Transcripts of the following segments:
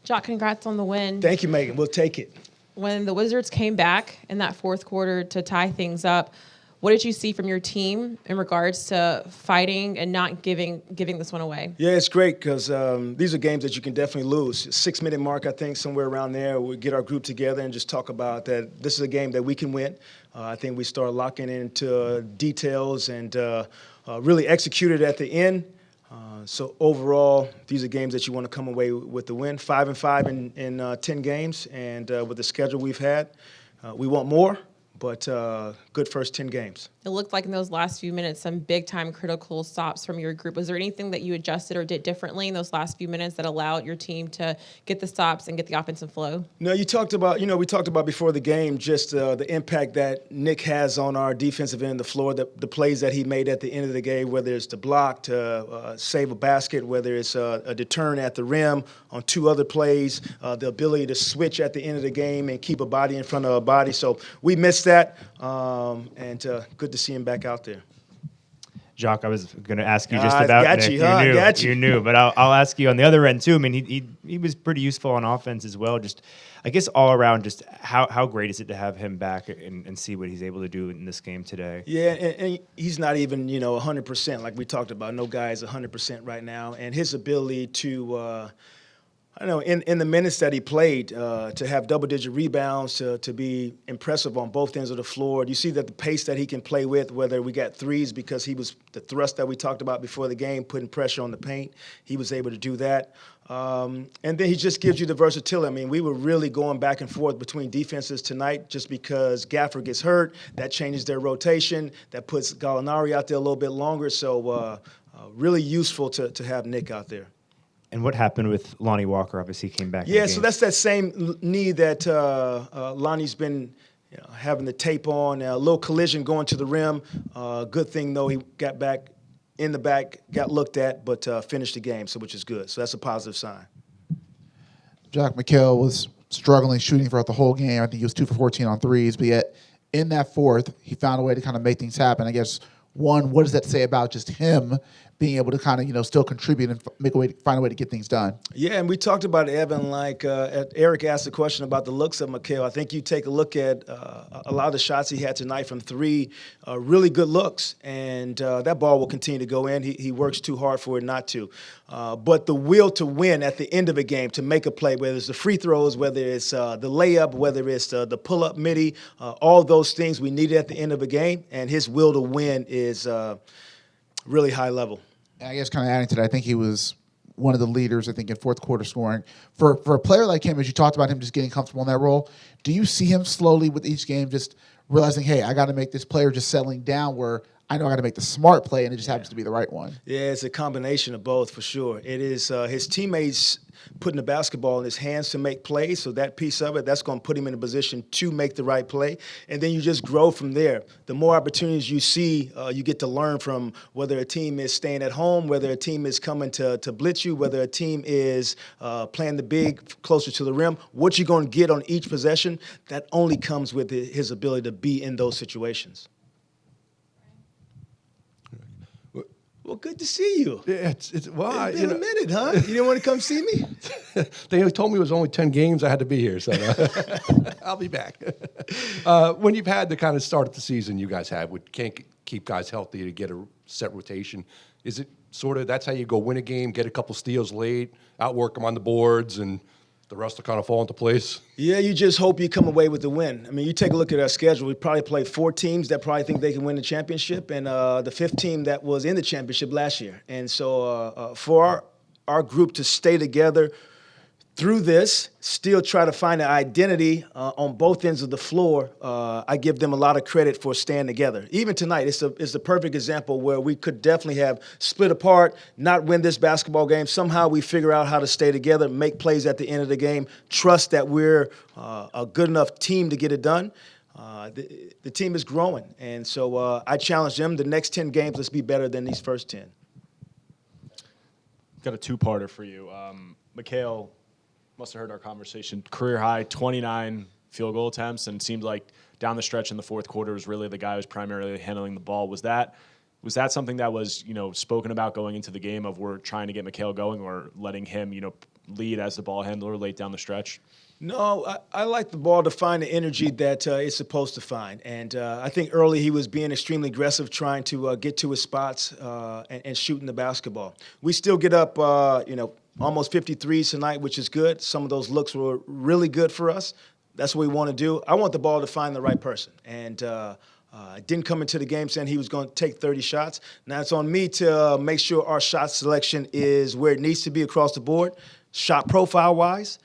Jacque, congrats on the win. Thank you, Megan. We'll take it. When the Wizards came back in that fourth quarter to tie things up, what did you see from your team in regards to fighting and not giving this one away? Yeah, it's great because these are games that you can definitely lose. 6-minute mark, I think, somewhere around there. We get our group together and just talk about that this is a game that we can win. I think we start locking into details and really executed at the end. So overall, these are games that you want to come away with the win. 5-5 in 10 games, and with the schedule we've had, we want more. But good first 10 games. It looked like in those last few minutes, some big-time critical stops from your group. Was there anything that you adjusted or did differently in those last few minutes that allowed your team to get the stops and get the offensive flow? No, we talked about before the game just the impact that Nick has on our defensive end of the floor, the plays that he made at the end of the game, whether it's to block, to save a basket, whether it's a deterrent at the rim on 2 other plays, the ability to switch at the end of the game and keep a body in front of a body. So we missed that, and good to see him back out there. Jacque, I was going to ask you just about got Nick. you, huh? Got you. You knew, but I'll ask you on the other end too. I mean, he was pretty useful on offense as well. Just, I guess, all around, just how great is it to have him back and see what he's able to do in this game today? Yeah, and he's not even 100% like we talked about. No guy is 100% right now, and his ability to I don't know, in the minutes that he played, to have double-digit rebounds, to be impressive on both ends of the floor. You see that the pace that he can play with, whether we got threes because he was the thrust that we talked about before the game, putting pressure on the paint. He was able to do that. And then he just gives you the versatility. I mean, we were really going back and forth between defenses tonight just because Gafford gets hurt. That changes their rotation. That puts Gallinari out there a little bit longer. So really useful to have Nick out there. And what happened with Lonnie Walker? Obviously, came back. Yeah, so that's that same knee that Lonnie's been having the tape on. A little collision going to the rim. Good thing, though, he got back in the back, got looked at, but finished the game, so which is good. So that's a positive sign. Jacque, Mikal was struggling shooting throughout the whole game. I think he was 2 for 14 on threes, but yet in that fourth, he found a way to kind of make things happen. I guess, one, what does that say about just him being able to kind of, still contribute and find a way to get things done? Yeah, and we talked about it, Evan, like Eric asked a question about the looks of Mikal. I think you take a look at a lot of the shots he had tonight from 3, really good looks, and that ball will continue to go in. He works too hard for it not to. But the will to win at the end of a game, to make a play, whether it's the free throws, whether it's the layup, whether it's the pull-up midi, all those things we needed at the end of a game, and his will to win is really high level. And I guess kind of adding to that, I think he was one of the leaders, I think, in fourth quarter scoring. For a player like him, as you talked about him just getting comfortable in that role, do you see him slowly with each game just realizing, hey, I got to make this player just settling down where I know I got to make the smart play, and it just happens to be the right one? Yeah, it's a combination of both for sure. It is his teammates putting the basketball in his hands to make plays, so that piece of it, that's going to put him in a position to make the right play, and then you just grow from there. The more opportunities you see, you get to learn from whether a team is staying at home, whether a team is coming to blitz you, whether a team is playing the big closer to the rim. What you're going to get on each possession, that only comes with his ability to be in those situations. Well, good to see you. Yeah, it's It's been a minute, huh? You didn't want to come see me? They told me it was only 10 games. I had to be here, so I'll be back. When you've had the kind of start of the season you guys have, which can't keep guys healthy to get a set rotation, is it sort of that's how you go win a game, get a couple steals late, outwork them on the boards, and the rest will kind of fall into place? Yeah, you just hope you come away with the win. I mean, you take a look at our schedule. We probably play 4 teams that probably think they can win the championship, and the 5th team that was in the championship last year. And so for our group to stay together through this, still try to find an identity on both ends of the floor, I give them a lot of credit for staying together. Even tonight, it's the perfect example where we could definitely have split apart, not win this basketball game. Somehow we figure out how to stay together, make plays at the end of the game, trust that we're a good enough team to get it done. The team is growing, and so I challenge them. The next 10 games, let's be better than these first 10. Got a 2-parter for you. Mikal must have heard our conversation. Career high, 29 field goal attempts, and it seemed like down the stretch in the fourth quarter was really the guy who was primarily handling the ball. Was that something that was spoken about going into the game of we're trying to get Mikal going, or letting him lead as the ball handler late down the stretch? No, I like the ball to find the energy that it's supposed to find. And I think early he was being extremely aggressive, trying to get to his spots and shooting the basketball. We still get up, almost 53s tonight, which is good. Some of those looks were really good for us. That's what we want to do. I want the ball to find the right person. And didn't come into the game saying he was going to take 30 shots. Now it's on me to make sure our shot selection is where it needs to be across the board, shot profile-wise.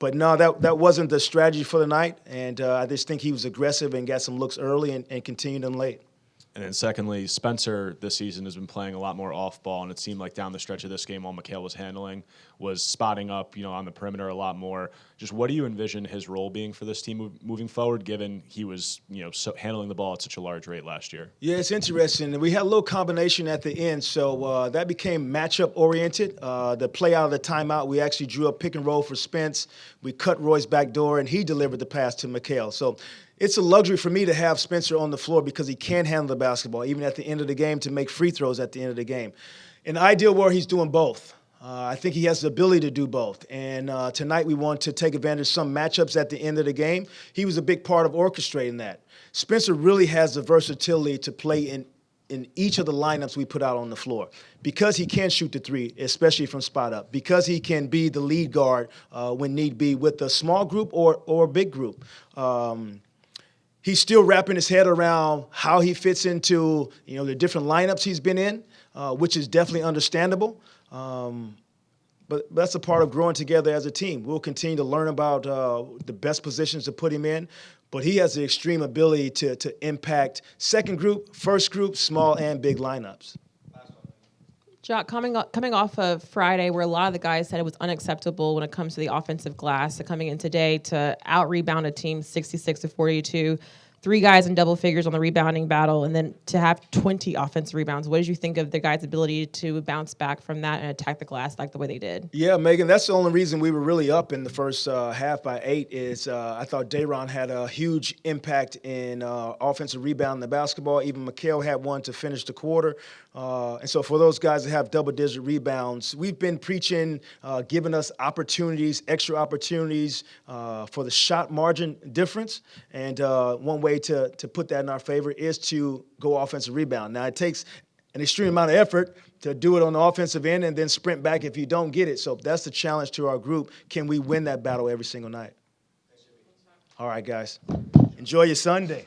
But no, that wasn't the strategy for the night, and I just think he was aggressive and got some looks early and continued them late. And then secondly, Spencer this season has been playing a lot more off ball, and it seemed like down the stretch of this game, while Mikal was handling, was spotting up, on the perimeter a lot more. Just what do you envision his role being for this team moving forward, given he was, handling the ball at such a large rate last year? Yeah, it's interesting. We had a little combination at the end, so that became matchup oriented. The play out of the timeout, we actually drew a pick and roll for Spence. We cut Roy's back door, and he delivered the pass to Mikal. So it's a luxury for me to have Spencer on the floor because he can handle the basketball, even at the end of the game, to make free throws at the end of the game. In the ideal world, he's doing both. I think he has the ability to do both. And tonight we want to take advantage of some matchups at the end of the game. He was a big part of orchestrating that. Spencer really has the versatility to play in each of the lineups we put out on the floor because he can shoot the three, especially from spot up, because he can be the lead guard when need be with a small group or a big group. He's still wrapping his head around how he fits into, the different lineups he's been in, which is definitely understandable. But that's a part of growing together as a team. We'll continue to learn about the best positions to put him in, but he has the extreme ability to impact second group, first group, small and big lineups. Jacque, coming off of Friday, where a lot of the guys said it was unacceptable when it comes to the offensive glass, so coming in today to out-rebound a team 66-42, 3 guys in double figures on the rebounding battle, and then to have 20 offensive rebounds. What did you think of the guys' ability to bounce back from that and attack the glass like the way they did? Yeah, Megan, that's the only reason we were really up in the first half by 8 is I thought Day'Ron had a huge impact in offensive rebounding the basketball. Even Mikal had one to finish the quarter. And so for those guys that have double-digit rebounds, we've been preaching, giving us opportunities, extra opportunities for the shot margin difference. And one way to put that in our favor is to go offensive rebound. Now, it takes an extreme amount of effort to do it on the offensive end and then sprint back if you don't get it. So that's the challenge to our group. Can we win that battle every single night? All right, guys. Enjoy your Sunday.